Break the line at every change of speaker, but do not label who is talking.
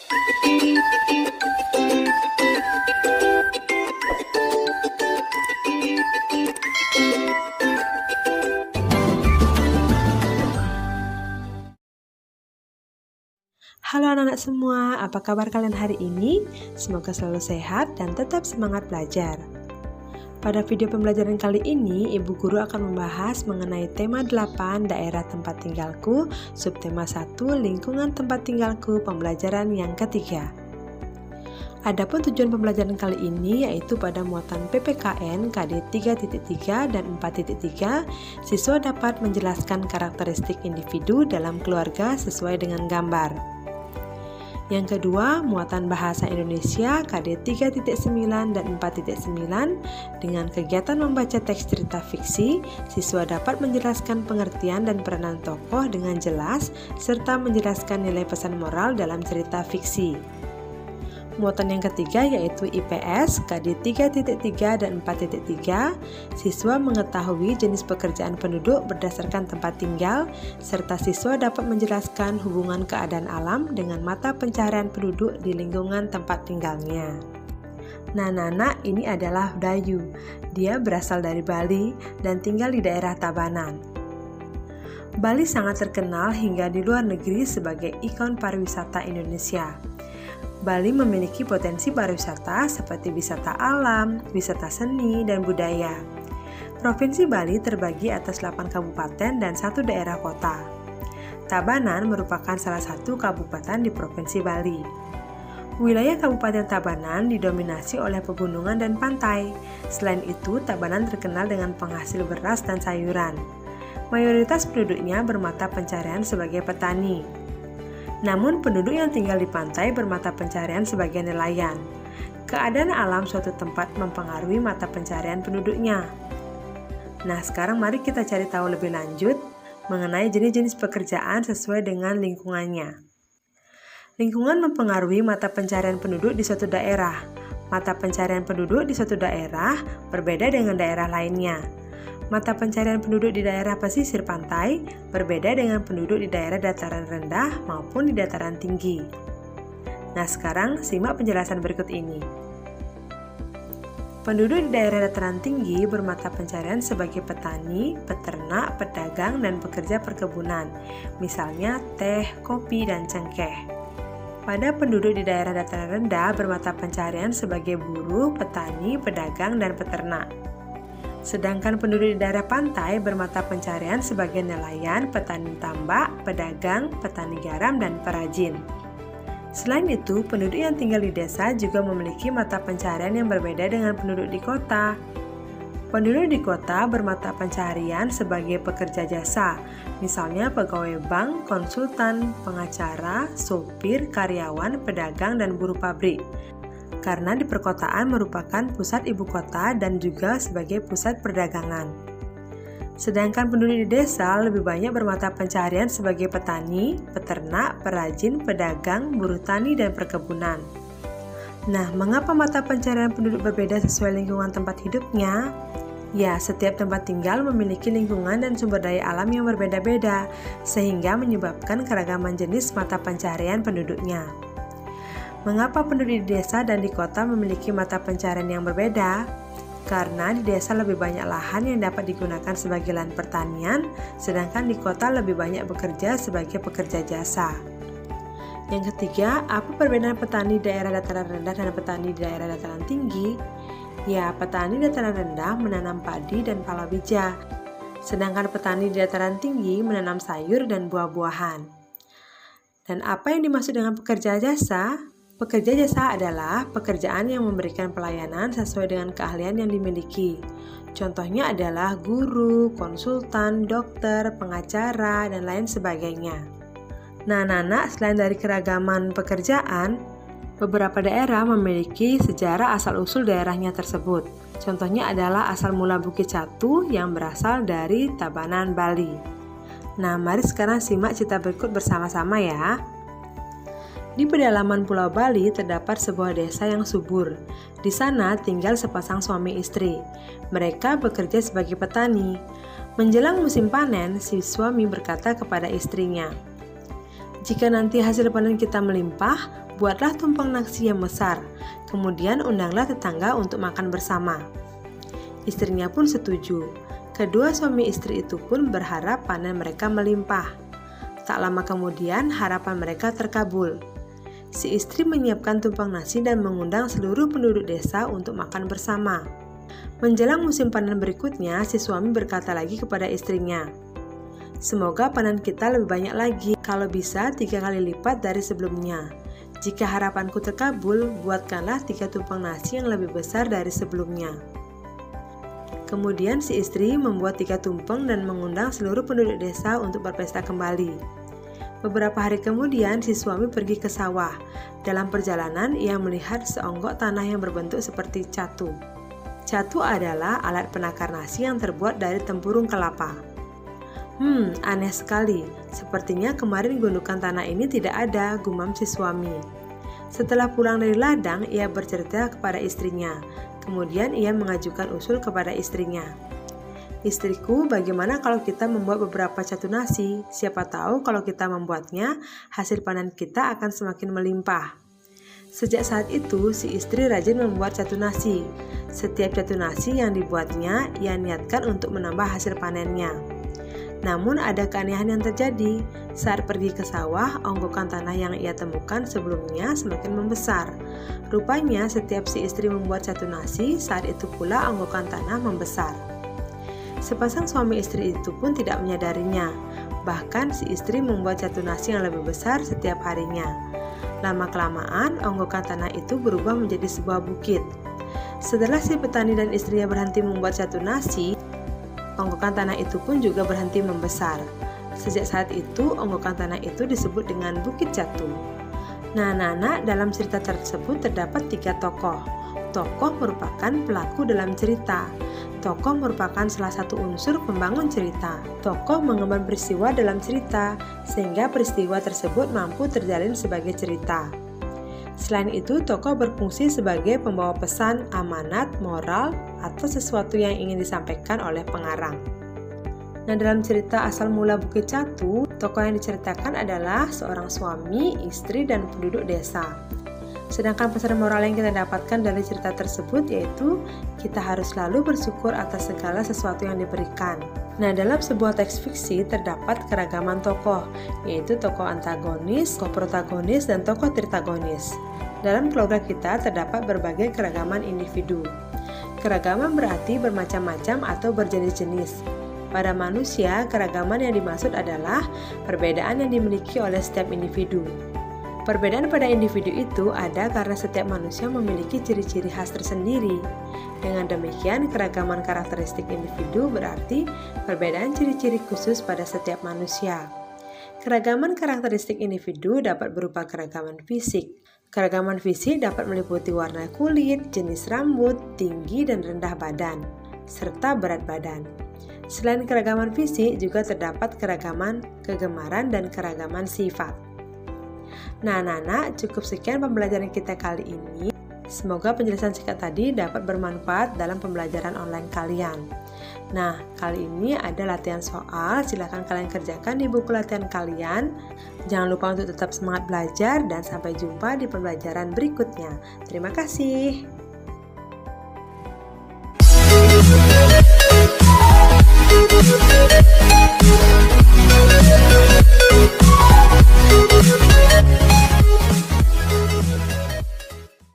Halo anak-anak semua, apa kabar kalian hari ini? Semoga selalu sehat dan tetap semangat belajar. Pada video pembelajaran kali ini, Ibu Guru akan membahas mengenai tema 8 daerah tempat tinggalku, subtema 1 lingkungan tempat tinggalku, pembelajaran yang ketiga. Adapun tujuan pembelajaran kali ini yaitu pada muatan PPKN KD 3.3 dan 4.3, siswa dapat menjelaskan karakteristik individu dalam keluarga sesuai dengan gambar. Yang kedua, muatan bahasa Indonesia KD 3.9 dan 4.9 dengan kegiatan membaca teks cerita fiksi, siswa dapat menjelaskan pengertian dan peranan tokoh dengan jelas serta menjelaskan nilai pesan moral dalam cerita fiksi. Muatan yang ketiga yaitu IPS KD 3.3 dan 4.3, siswa mengetahui jenis pekerjaan penduduk berdasarkan tempat tinggal, serta siswa dapat menjelaskan hubungan keadaan alam dengan mata pencaharian penduduk di lingkungan tempat tinggalnya. Nah, Nana ini adalah Dayu. Dia berasal dari Bali dan tinggal di daerah Tabanan. Bali sangat terkenal hingga di luar negeri sebagai ikon pariwisata Indonesia. Bali memiliki potensi pariwisata seperti wisata alam, wisata seni, dan budaya. Provinsi Bali terbagi atas 8 kabupaten dan 1 daerah kota. Tabanan merupakan salah satu kabupaten di Provinsi Bali. Wilayah Kabupaten Tabanan didominasi oleh pegunungan dan pantai. Selain itu, Tabanan terkenal dengan penghasil beras dan sayuran. Mayoritas penduduknya bermata pencaharian sebagai petani. Namun penduduk yang tinggal di pantai bermata pencaharian sebagai nelayan. Keadaan alam suatu tempat mempengaruhi mata pencaharian penduduknya. Nah, sekarang mari kita cari tahu lebih lanjut mengenai jenis-jenis pekerjaan sesuai dengan lingkungannya. Lingkungan mempengaruhi mata pencaharian penduduk di suatu daerah. Mata pencaharian penduduk di suatu daerah berbeda dengan daerah lainnya. Mata pencaharian penduduk di daerah pesisir pantai berbeda dengan penduduk di daerah dataran rendah maupun di dataran tinggi. Nah, sekarang simak penjelasan berikut ini. Penduduk di daerah dataran tinggi bermata pencaharian sebagai petani, peternak, pedagang, dan pekerja perkebunan, misalnya teh, kopi, dan cengkeh. Pada penduduk di daerah dataran rendah bermata pencaharian sebagai buruh, petani, pedagang, dan peternak. Sedangkan penduduk di daerah pantai bermata pencaharian sebagai nelayan, petani tambak, pedagang, petani garam, dan perajin. Selain itu, penduduk yang tinggal di desa juga memiliki mata pencaharian yang berbeda dengan penduduk di kota. Penduduk di kota bermata pencaharian sebagai pekerja jasa, misalnya pegawai bank, konsultan, pengacara, sopir, karyawan, pedagang, dan buruh pabrik. Karena di perkotaan merupakan pusat ibu kota dan juga sebagai pusat perdagangan. Sedangkan penduduk di desa lebih banyak bermata pencaharian sebagai petani, peternak, perajin, pedagang, buruh tani, dan perkebunan. Nah, mengapa mata pencaharian penduduk berbeda sesuai lingkungan tempat hidupnya? Ya, setiap tempat tinggal memiliki lingkungan dan sumber daya alam yang berbeda-beda, sehingga menyebabkan keragaman jenis mata pencaharian penduduknya. Mengapa penduduk di desa dan di kota memiliki mata pencaharian yang berbeda? Karena di desa lebih banyak lahan yang dapat digunakan sebagai lahan pertanian, sedangkan di kota lebih banyak bekerja sebagai pekerja jasa. Yang ketiga, apa perbedaan petani daerah dataran rendah dan petani di daerah dataran tinggi? Ya, petani dataran rendah menanam padi dan palawija, sedangkan petani di dataran tinggi menanam sayur dan buah-buahan. Dan apa yang dimaksud dengan pekerja jasa? Pekerja jasa adalah pekerjaan yang memberikan pelayanan sesuai dengan keahlian yang dimiliki. Contohnya adalah guru, konsultan, dokter, pengacara, dan lain sebagainya. Nah, Nana, selain dari keragaman pekerjaan, beberapa daerah memiliki sejarah asal-usul daerahnya tersebut. Contohnya adalah asal mula Bukit Catu yang berasal dari Tabanan, Bali. Nah, mari sekarang simak cerita berikut bersama-sama ya. Di pedalaman Pulau Bali terdapat sebuah desa yang subur. Di sana tinggal sepasang suami istri. Mereka bekerja sebagai petani. Menjelang musim panen, si suami berkata kepada istrinya, "Jika nanti hasil panen kita melimpah, Buatlah tumpeng nasi yang besar, kemudian undanglah tetangga untuk makan bersama. Istrinya pun setuju. Kedua suami istri itu pun berharap panen mereka melimpah. Tak lama kemudian harapan mereka terkabul. Si istri menyiapkan tumpeng nasi dan mengundang seluruh penduduk desa untuk makan bersama. Menjelang musim panen berikutnya, si suami berkata lagi kepada istrinya, "Semoga panen kita lebih banyak lagi, kalau bisa 3 kali lipat dari sebelumnya. Jika harapanku terkabul, buatkanlah 3 tumpeng nasi yang lebih besar dari sebelumnya." Kemudian si istri membuat 3 tumpeng dan mengundang seluruh penduduk desa untuk berpesta kembali. Beberapa hari kemudian si suami pergi ke sawah. Dalam perjalanan ia melihat seonggok tanah yang berbentuk seperti catu. Catu adalah alat penakar nasi yang terbuat dari tempurung kelapa. Aneh sekali. Sepertinya kemarin gundukan tanah ini tidak ada, gumam si suami. Setelah pulang dari ladang, ia bercerita kepada istrinya. Kemudian ia mengajukan usul kepada istrinya. "Istriku, bagaimana kalau kita membuat beberapa catu nasi? Siapa tahu kalau kita membuatnya, hasil panen kita akan semakin melimpah." Sejak saat itu, si istri rajin membuat catu nasi. Setiap catu nasi yang dibuatnya, ia niatkan untuk menambah hasil panennya. Namun ada keanehan yang terjadi. Saat pergi ke sawah, onggokan tanah yang ia temukan sebelumnya semakin membesar. Rupanya setiap si istri membuat catu nasi, saat itu pula onggokan tanah membesar. Sepasang suami istri itu pun tidak menyadarinya. Bahkan si istri membuat catu nasi yang lebih besar setiap harinya. Lama-kelamaan, onggokan tanah itu berubah menjadi sebuah bukit. Setelah si petani dan istrinya berhenti membuat catu nasi, onggokan tanah itu pun juga berhenti membesar. Sejak saat itu, onggokan tanah itu disebut dengan Bukit Catu. Nah, Nana, dalam cerita tersebut terdapat 3 tokoh. Tokoh merupakan pelaku dalam cerita. Tokoh merupakan salah satu unsur pembangun cerita. Tokoh mengemban peristiwa dalam cerita, sehingga peristiwa tersebut mampu terjalin sebagai cerita. Selain itu, tokoh berfungsi sebagai pembawa pesan, amanat, moral, atau sesuatu yang ingin disampaikan oleh pengarang. Nah, dalam cerita asal mula Bukit Catu, tokoh yang diceritakan adalah seorang suami, istri, dan penduduk desa. Sedangkan pesan moral yang kita dapatkan dari cerita tersebut yaitu kita harus selalu bersyukur atas segala sesuatu yang diberikan. Nah, dalam sebuah teks fiksi terdapat keragaman tokoh, yaitu tokoh antagonis, tokoh protagonis, dan tokoh tritagonis. Dalam keluarga kita terdapat berbagai keragaman individu. Keragaman berarti bermacam-macam atau berjenis-jenis. Pada manusia, keragaman yang dimaksud adalah perbedaan yang dimiliki oleh setiap individu. Perbedaan pada individu itu ada karena setiap manusia memiliki ciri-ciri khas tersendiri. Dengan demikian, keragaman karakteristik individu berarti perbedaan ciri-ciri khusus pada setiap manusia. Keragaman karakteristik individu dapat berupa keragaman fisik. Keragaman fisik dapat meliputi warna kulit, jenis rambut, tinggi dan rendah badan, serta berat badan. Selain keragaman fisik, juga terdapat keragaman kegemaran dan keragaman sifat. Nah, Nana, cukup sekian pembelajaran kita kali ini. Semoga penjelasan singkat tadi dapat bermanfaat dalam pembelajaran online kalian. Nah, kali ini ada latihan soal, silahkan kalian kerjakan di buku latihan kalian. Jangan lupa untuk tetap semangat belajar dan sampai jumpa di pembelajaran berikutnya. Terima kasih.